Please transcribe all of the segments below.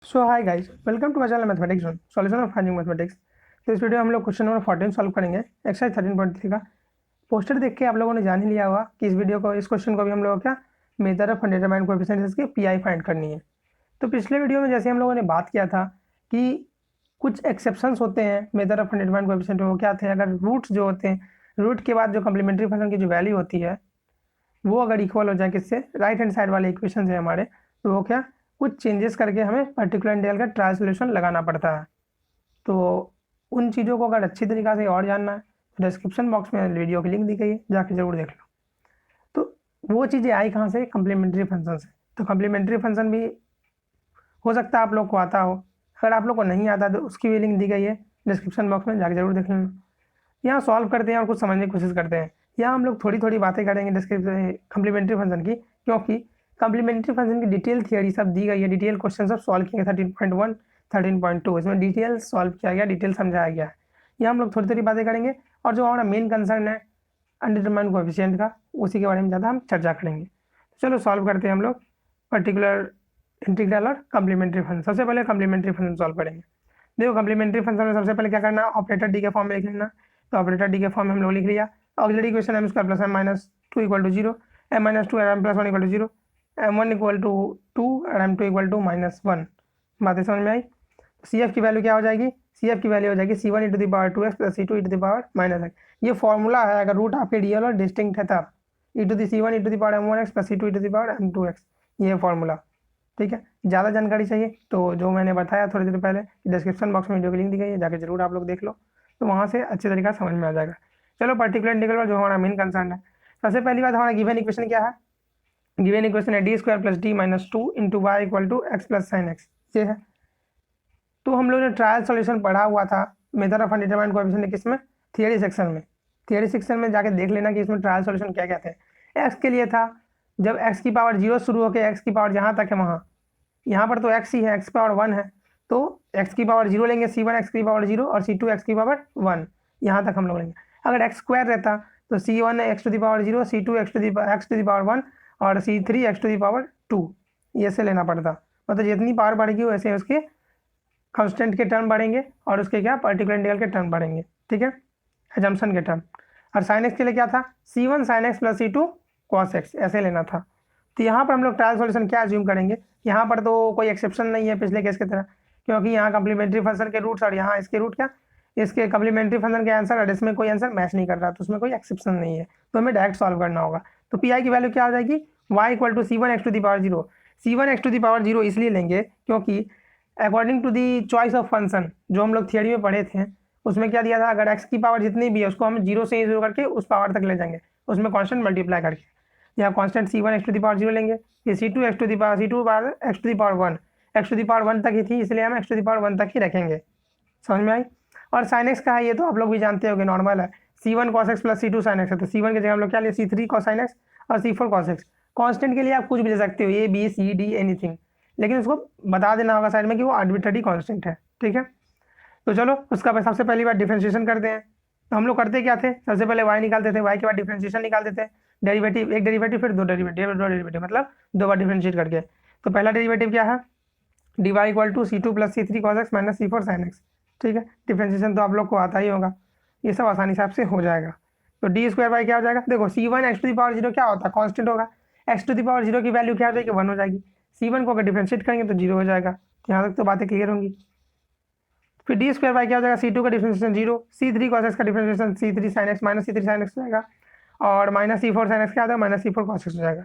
So hi guys, welcome to my channel mathematics zone solution of finding mathematics. तो इस video में हम लोग क्वेश्चन नंबर 14 सॉल्व करेंगे, एक्सरसाइज 13.3 का। पोस्टर देख के आप लोगों ने जान ही लिया होगा कि इस क्वेश्चन को भी हम लोग क्या मेथड ऑफ अनडिटरमाइंड कोएफिशिएंट की पीआई फाइंड करनी है। तो पिछले वीडियो में जैसे हम लोगों ने बात किया था कि कुछ एक्सेप्शंस होते हैं मेथड ऑफ अनडिटरमाइंड कोएफिशिएंट, वो क्या थे? अगर रूट्स जो होते हैं, रूट के बाद जो कम्प्लीमेंट्री फंक्शन की जो वैल्यू होती है वो अगर इक्वल हो जाए किससे, राइट हैंड साइड वाले इक्वेशन है हमारे, तो वो क्या कुछ चेंजेस करके हमें पर्टिकुलर इंटीग्रल का ट्रायल सोल्यूशन लगाना पड़ता है। तो उन चीज़ों को अगर अच्छी तरीक़ा से और जानना है तो डिस्क्रिप्शन बॉक्स में वीडियो की लिंक दी गई है, जाके जरूर देख लो। तो वो चीज़ें आई कहाँ से? कम्प्लीमेंट्री फंक्शन से। तो कम्प्लीमेंट्री फंक्शन भी हो सकता है आप लोग को आता हो, अगर आप लोग को नहीं आता तो उसकी भी लिंक दी गई है डिस्क्रिप्शन बॉक्स में, जाके जरूर देख लेना। यहाँ सॉल्व करते हैं और कुछ समझने की कोशिश करते हैं। यहाँ हम लोग थोड़ी थोड़ी बातें करेंगे डिस्क्रिप्शन कम्प्लीमेंट्री फंक्शन की, क्योंकि कम्प्लीमेंट्री फंक्शन की डिटेल थियरी सब दी गई है, डिटेल क्वेश्चन सब सॉल्व किए 13.1 13.2, इसमें डिटेल सॉल्व किया गया, डिटेल समझाया गया है। यहाँ हम लोग थोड़ी थोड़ी बातें करेंगे और जो हमारा मेन कंसर्न है अनडिटरमाइंड कोएफिशिएंट का, उसी के बारे में ज़्यादा हम चर्चा करेंगे। चलो सॉल्व करते हैं हम लोग पर्टिकुलर इंटीग्रल और कम्प्लीमेंट्री फंक्शन। सबसे पहले कम्प्लीमेंट्री फंक्शन सॉल्व करेंगे। देखो कम्प्लीमेंट्री फंक्शन में सबसे पहले क्या करना है, ऑपरेटर डी के फॉर्म में लिख लेना। तो ऑपरेटर डी के फॉर्म में हम लोग लिख लिया auxiliary equation m square plus m minus 2 equal to 0, m minus 2 m plus 1 equal to 0, m 1 equal to 2 और एम 2 इक्वल टू -1। बातें समझ में आई? सी एफ की वैल्यू क्या हो जाएगी? सी एफ की वैल्यू हो जाएगी C1 e to the power 2x plus C2 e to the power -x। ये फॉर्मूला है अगर रूट आपके रियल और डिस्टिंक्ट है तब, C1 e to the power m1x plus C2 e to the power m2x, ये फॉर्मूला। ठीक है, ज़्यादा जानकारी चाहिए तो जो मैंने बताया थोड़ी देर पहले डिस्क्रिप्शन बॉक्स में वीडियो की लिंक दी गई है, जाके जरूर आप लोग देख लो, तो वहाँ से अच्छे तरीके से समझ में आ जाएगा। चलो पर्टिकुलर इंटीग्रल जो हमारा मेन कंसर्न है, सबसे पहली बात हमारा गिवन इक्वेशन क्या है? गिवन इक्वेशन है D square plus D minus 2 into y equal to x plus sine x, ये है। तो हम लोग ने ट्रायल सॉल्यूशन पढ़ा हुआ था मेथड ऑफ अनडिटरमाइंड कोएफिशिएंट किसमें? थियरी सेक्शन में। थियरी सेक्शन में जाके देख लेना कि इसमें ट्रायल सॉल्यूशन क्या क्या थे। एक्स के लिए था जब एक्स की पावर 0 शुरू होकर एक्स की पावर जहाँ तक है वहाँ, यहाँ पर तो एक्स ही है, एक्स पावर 1 है, तो एक्स की पावर 0 लेंगे, C1 एक्स की पावर 0 और C2 एक्स की पावर 1, यहाँ तक हम लोग लेंगे। अगर एक्स स्क्वायर रहता तो C1 x to the power 0, C2 x to the power 1 और C3 x to the power 2, ये से लेना पड़ता। मतलब जितनी पावर बढ़ेगी वैसे उसके कांस्टेंट के टर्म बढ़ेंगे और उसके क्या पर्टिकुलर इंटीग्रल के टर्म बढ़ेंगे। ठीक है, एजम्पशन के टर्म। और साइन एक्स के लिए क्या था? C1 sine x plus C2 cos x, ऐसे लेना था। तो यहाँ पर हम लोग ट्रायल सॉल्यूशन क्या अज्यूम करेंगे? यहाँ पर तो कोई एक्सेप्शन नहीं है पिछले केस की तरह, क्योंकि यहाँ कम्प्लीमेंट्री फंक्शन के रूट्स और यहाँ इसके रूट क्या, इसके कम्प्लीमेंट्री फंक्शन के आंसर और इसमें कोई आंसर मैच नहीं कर रहा, तो उसमें कोई एक्सेप्शन नहीं है, तो हमें डायरेक्ट सॉल्व करना होगा। तो पी आई की वैल्यू क्या हो जाएगी? y equal to C1 x to the power 0। C1 x to the power 0 इसलिए लेंगे क्योंकि according to the choice of function जो हम लोग थियरी में पढ़े थे, उसमें क्या दिया था, अगर x की पावर जितनी भी है उसको हम 0 से शुरू करके उस पावर तक ले जाएंगे, उसमें कॉन्स्टेंट मल्टीप्लाई करके। यहाँ constant C1 x to the power 0 लेंगे, ये C2 x to the power x to the power 1, x to the power 1 तक ही थी, इसलिए हम एक्स टू दी पावर 1 तक ही रखेंगे। समझ में आई? और साइन एक्स का है, ये तो आप लोग भी जानते होंगे, नॉर्मल है, C1 cos x plus C2 sin x है, तो C1 की जगह हम लोग क्या लिए? C3 cos sin x और C4 cos x। कॉन्स्टेंट के लिए आप कुछ भी ले सकते हो, A B C D anything, लेकिन उसको बता देना होगा साइड में कि वो आर्बिट्रेरी कॉन्स्टेंट है। ठीक है, तो चलो उसका सबसे पहली बार डिफ्रेंशिएशन करते हैं। तो हम लोग करते क्या थे? सबसे पहले y निकालते थे, y के बाद डिफ्रेंशिएशन निकालते थे, डेरिवेटिव, एक डेरिवेटिव फिर दो डेरिवेटिव मतलब दो बार डिफ्रेंशिएट करके। तो पहला डेरिवेटिव क्या है? dy equal to C2 plus C3 cos x minus C4 sin x। ठीक है, डिफ्रेंशिएशन तो आप लोग को आता ही होगा, ये सब आसानी से आपसे हो जाएगा। तो डी स्क्वायर बाई क्या हो जाएगा? देखो C1 x to the power 0 क्या होता है? कॉन्स्टेंट होगा, एक्स टू दी पावर 0 की वैल्यू क्या हो जाएगी? 1 हो जाएगी। C1 को अगर डिफ्रेंशिएट करेंगे तो 0 हो जाएगा। यहाँ तक तो बातें क्लियर होंगी। फिर डी स्क्वायर बाई क्या हो जाएगा? C2 का डिफ्रेंशिएशन 0, C3 cos x का differentiation C3 sin x minus C3 sin x हो जाएगा, और माइनस C4 sin x क्या आता है? माइनस C4 cos x हो जाएगा।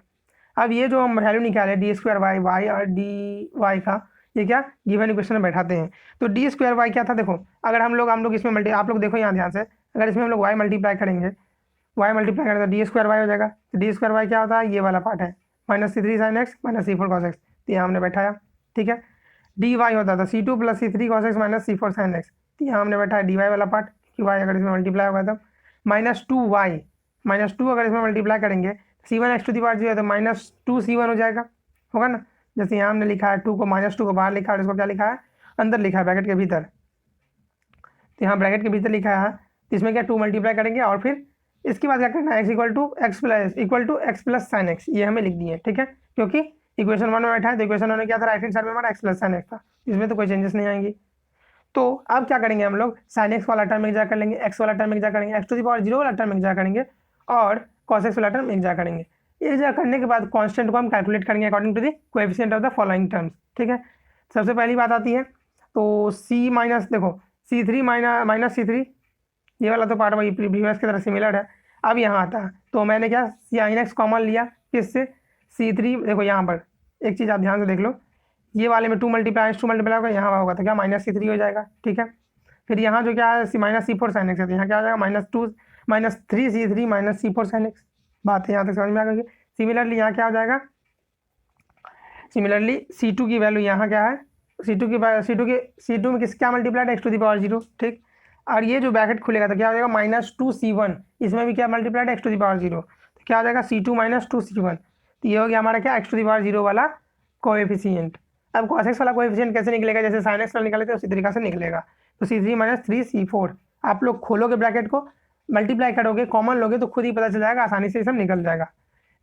अब ये जो हम वैल्यू निकाले डी स्क्वायर बाई वाई और डी वाई का, ये क्या गिवन इक्वेशन में बैठाते हैं। तो डी स्क्वायर वाई क्या था? देखो अगर हम लोग इसमें आप लोग देखो यहाँ ध्यान से, अगर इसमें हम लोग वाई मल्टीप्लाई करेंगे, वाई मल्टीप्लाई करेंगे तो डी स्क्वायर वाई हो जाएगा। तो डी स्क्वायर वाई क्या होता है? ये वाला पार्ट है, minus C3 sin x minus C4 cos x, तो यहाँ हमने बैठाया। ठीक है, डी वाई होता था C2 plus C3 cos x minus C4 sin x, तो यहाँ हमने बैठाया डी वाई वाला पार्ट, कि वाई अगर इसमें मल्टीप्लाई होगा तब -2y, -2 अगर इसमें मल्टीप्लाई करेंगे C1 x to the power 0 है तो -2 C1 हो जाएगा, होगा ना। जैसे यहाँ हमने लिखा है -2 को बाहर लिखा है और इसको क्या लिखा है? अंदर लिखा है ब्रैकेट के भीतर। तो यहाँ ब्रैकेट के भीतर लिखा है, तो इसमें क्या 2 मल्टीप्लाई करेंगे और फिर इसके बाद क्या करना है? x equal to x plus sine x, ये हमें लिख दिए। ठीक है, क्योंकि इक्वेशन 1 में बैठा है, तो इक्वेशन 1 में क्या था? राइट हैंड साइड में हमारा x प्लस साइन एक्स था, इसमें तो कोई चेंजेस नहीं आएंगी। तो अब क्या करेंगे हम लोग, साइन एक्स वाला टर्म एक जा कर लेंगे, एक्स वाला टर्म एक जा करेंगे, एक्स टू दी पावर 0 वाला टर्म एक जा करेंगे, और कॉस एक्स वाला टर्म एक जा करेंगे। एक जा करने के बाद कांस्टेंट को हम कैलकुलेट करेंगे according to the coefficient of the following terms. ठीक है, सबसे पहली बात आती है तो सी माइनस, देखो C3 माइनस C3, ये वाला तो पार्ट वही प्रीवियस की तरह सिमिलर है। अब यहाँ आता है तो मैंने क्या साइन एक्स कॉमन लिया, किससे, C3। देखो यहाँ पर एक चीज़ आप ध्यान से देख लो, ये वाले में 2 मल्टीप्लाई होगा, यहाँ होगा तो क्या -C3 हो जाएगा। ठीक है, फिर यहाँ जो क्या है -C4 साइन एक्स है, तो यहाँ क्या हो जाएगा -3C3 -C4 साइन एक्स। बात है यहाँ तक समझ में आ गई। सिमिलरली यहाँ क्या हो जाएगा, सिमिलरली C2 की वैल्यू यहाँ क्या है, C2 में किस क्या multiplied x to the power 0। ठीक, और ये जो ब्रैकेट खुलेगा तो क्या हो जाएगा -2C1, इसमें भी क्या multiplied x to the power 0, तो क्या हो जाएगा C2 -2C1। तो ये हो गया हमारा क्या एक्स टू दी पावर 0 वाला कोएफिशिएंट। अब cos x वाला कोएफिशिएंट कैसे निकलेगा, जैसे sin x वाला निकाले थे उसी तरीके से निकलेगा। तो C3 - 3C4 आप लोग खोलोगे ब्रैकेट को, मल्टीप्लाई करोगे, कॉमन लोगे तो खुद ही पता चल जाएगा, आसानी से ये सब निकल जाएगा।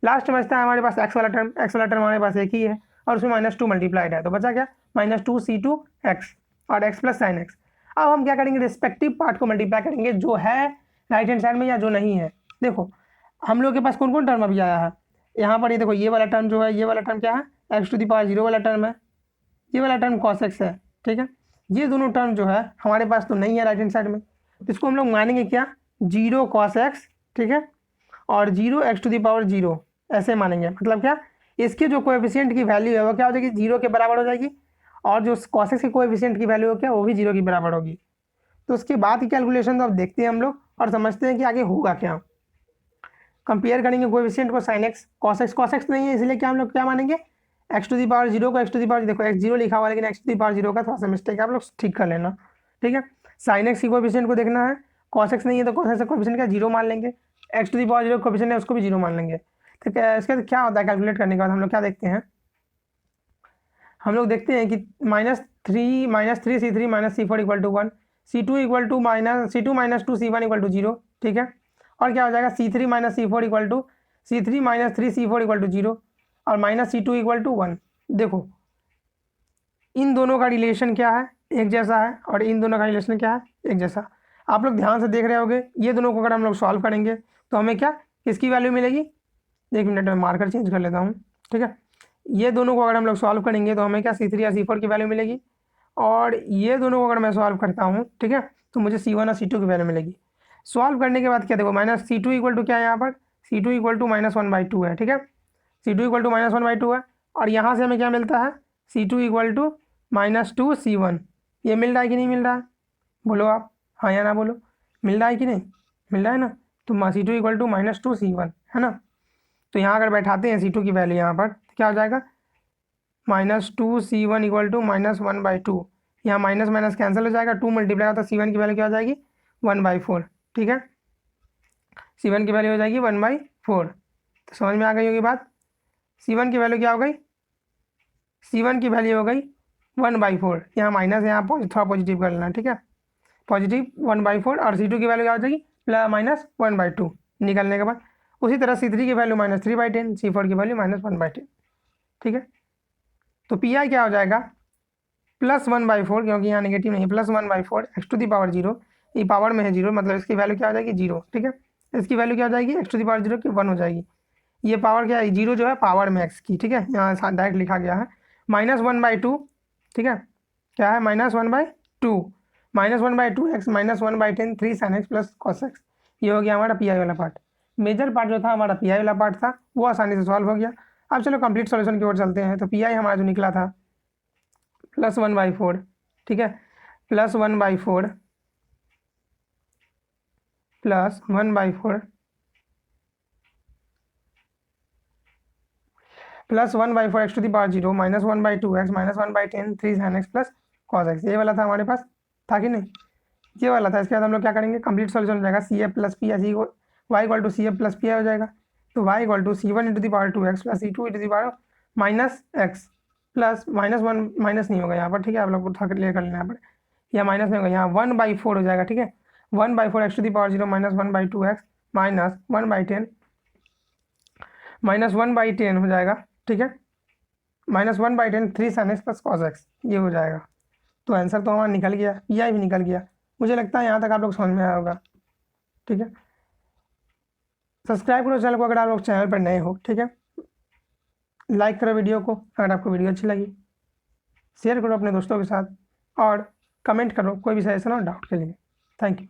लास्ट में बचता है हमारे पास x वाला टर्म हमारे पास एक ही है और उसमें -2 मल्टीप्लाइड है, तो बचा क्या -2C2x और x प्लस साइन एक्स। अब हम क्या करेंगे, रिस्पेक्टिव पार्ट को मल्टीप्लाई करेंगे जो है राइट हैंड साइड में या जो नहीं है। देखो हम लोग के पास कौन कौन टर्म अभी आया है यहाँ पर, ये देखो ये वाला टर्म जो है, ये वाला टर्म क्या है एक्स टू दी पावर 0 वाला टर्म है, ये वाला टर्म cos x है। ठीक है, ये दोनों टर्म जो है हमारे पास तो नहीं है राइट हैंड साइड में, तो इसको हम लोग मानेंगे क्या 0 cos x, ठीक है, और 0 x टू दी पावर 0 ऐसे मानेंगे। मतलब क्या, इसके जो कोएफिशिएंट की वैल्यू है वो क्या हो जाएगी 0 के बराबर हो जाएगी, और जो cos x के कोएफिशिएंट की वैल्यू हो क्या वो भी 0 के बराबर होगी। तो उसके बाद की कैलकुलेशन तो अब देखते हैं हम लोग और समझते हैं कि आगे होगा क्या। कंपेयर करेंगे कोएफिशिएंट को sin x cos x नहीं है, इसलिए क्या हम लोग क्या मानेंगे एक्स टू दी पावर 0 को एक्स टू दी पावर, देखो x0 लिखा हुआ है लेकिन एक्स टू दी पावर 0 का थोड़ा सा मिस्टेक है, आप लोग ठीक कर लेना। ठीक है, साइन एक्स की कोएफिशिएंट को देखना है, cos x नहीं है तो cos x का कोएफिशिएंट क्या 0 मान लेंगे, x to the power 0 coefficient है उसको भी 0 मान लेंगे। तो इसका क्या होता है कैलकुलेट करने के बाद हम लोग क्या देखते हैं, हम लोग देखते हैं कि -3C3 -C4 = 1, C2 - 2C1 = 0। ठीक है, और क्या हो जाएगा C3 - 3C4 = 0 और -C2 = 1। देखो इन दोनों का रिलेशन क्या है, एक जैसा है, और इन दोनों का रिलेशन क्या है, एक जैसा। आप लोग ध्यान से देख रहे होगे, ये दोनों को अगर हम लोग सॉल्व करेंगे तो हमें क्या किसकी वैल्यू मिलेगी, 1 मिनट में मार्कर चेंज कर लेता हूँ। ठीक है, ये दोनों को अगर हम लोग सॉल्व करेंगे तो हमें क्या C3 या C4 की वैल्यू मिलेगी, और ये दोनों को अगर मैं सॉल्व करता हूँ, ठीक है, तो मुझे C1 और C2 की वैल्यू मिलेगी। सॉल्व करने के बाद क्या देखो -C2 = क्या है यहाँ पर, C2 = -1/2 है। ठीक है, C2 = -1/2 है, और यहाँ से हमें क्या मिलता है C2 = -2C1। ये मिल रहा है कि नहीं मिल रहा है, बोलो आप हाँ या ना बोलो, मिल रहा है कि नहीं मिल रहा है ना। तो C2 = -2C1 है ना, तो यहाँ अगर बैठाते हैं C2 की वैल्यू यहाँ पर तो क्या हो जाएगा -2C1 = -1/2, यहाँ माइनस माइनस कैंसिल हो जाएगा, 2 मल्टीप्लाई होता है, C1 की वैल्यू क्या हो जाएगी 1/4। ठीक है, C1 की वैल्यू हो जाएगी 1/4। तो समझ में आ गई होगी बात, C1 की वैल्यू क्या हो गई, C1 की वैल्यू हो गई 1/4, यहाँ माइनस यहाँ थोड़ा पॉजिटिव कर लेना। ठीक है, पॉजिटिव 1/4, और C2 की वैल्यू क्या हो जाएगी -1/2 निकलने के बाद। उसी तरह C3 की वैल्यू -3/10, C4 की वैल्यू -1/10। ठीक है, तो PI क्या हो जाएगा +1/4, क्योंकि यहाँ नेगेटिव नहीं है, +1/4 एक्स टू दी पावर 0, ये पावर में है 0 मतलब इसकी वैल्यू क्या हो जाएगी 0। ठीक है, इसकी वैल्यू क्या हो जाएगी एक्स टू दी पावर 0 की 1 हो जाएगी। ये पावर क्या है 0 जो है पावर में एक्स की। ठीक है, यहाँ डायरेक्ट लिखा गया है -1/2। ठीक है, क्या है -1/2, -1/2 x -1/10 3 sin x + cos x। ये हो गया हमारा PI वाला पार्ट। मेजर पार्ट जो था हमारा PI वाला पार्ट था, वो आसानी से सॉल्व हो गया। अब चलो कंप्लीट सॉल्यूशन की ओर चलते हैं। तो PI हमारा जो निकला था +1/4। ठीक है, +1/4 +1/4 +1/4 x to the power 0 -1/2 x -1/10 3 sin x + cos x। ये वाला था हमारे पास, था कि नहीं, ये वाला था। इसके बाद हम लोग क्या करेंगे कंप्लीट सॉल्यूशन हो जाएगा, CF + PI y = CF + PI हो जाएगा। तो y = C1 × the power 2x + C2 × the power -x plus -1 minus नहीं होगा यहाँ पर। ठीक है, आप लोग को थोड़ा क्लियर कर लेना यहाँ पर, या माइनस नहीं होगा, यहाँ 1/4 हो जाएगा। ठीक है, 1/4 x to the power 0 -1/2 x -1/10 -1/10 हो जाएगा। ठीक है, -1/10 3 sin x + cos x, ये हो जाएगा। तो आंसर तो हमारा निकल गया, PI भी निकल गया। मुझे लगता है यहाँ तक आप लोग समझ में आया होगा। ठीक है, सब्सक्राइब करो चैनल को अगर आप लोग चैनल पर नए हो। ठीक है, लाइक करो वीडियो को अगर आपको वीडियो अच्छी लगी, शेयर करो अपने दोस्तों के साथ और कमेंट करो कोई भी सजेशन और डाउट के लिए। Thank you.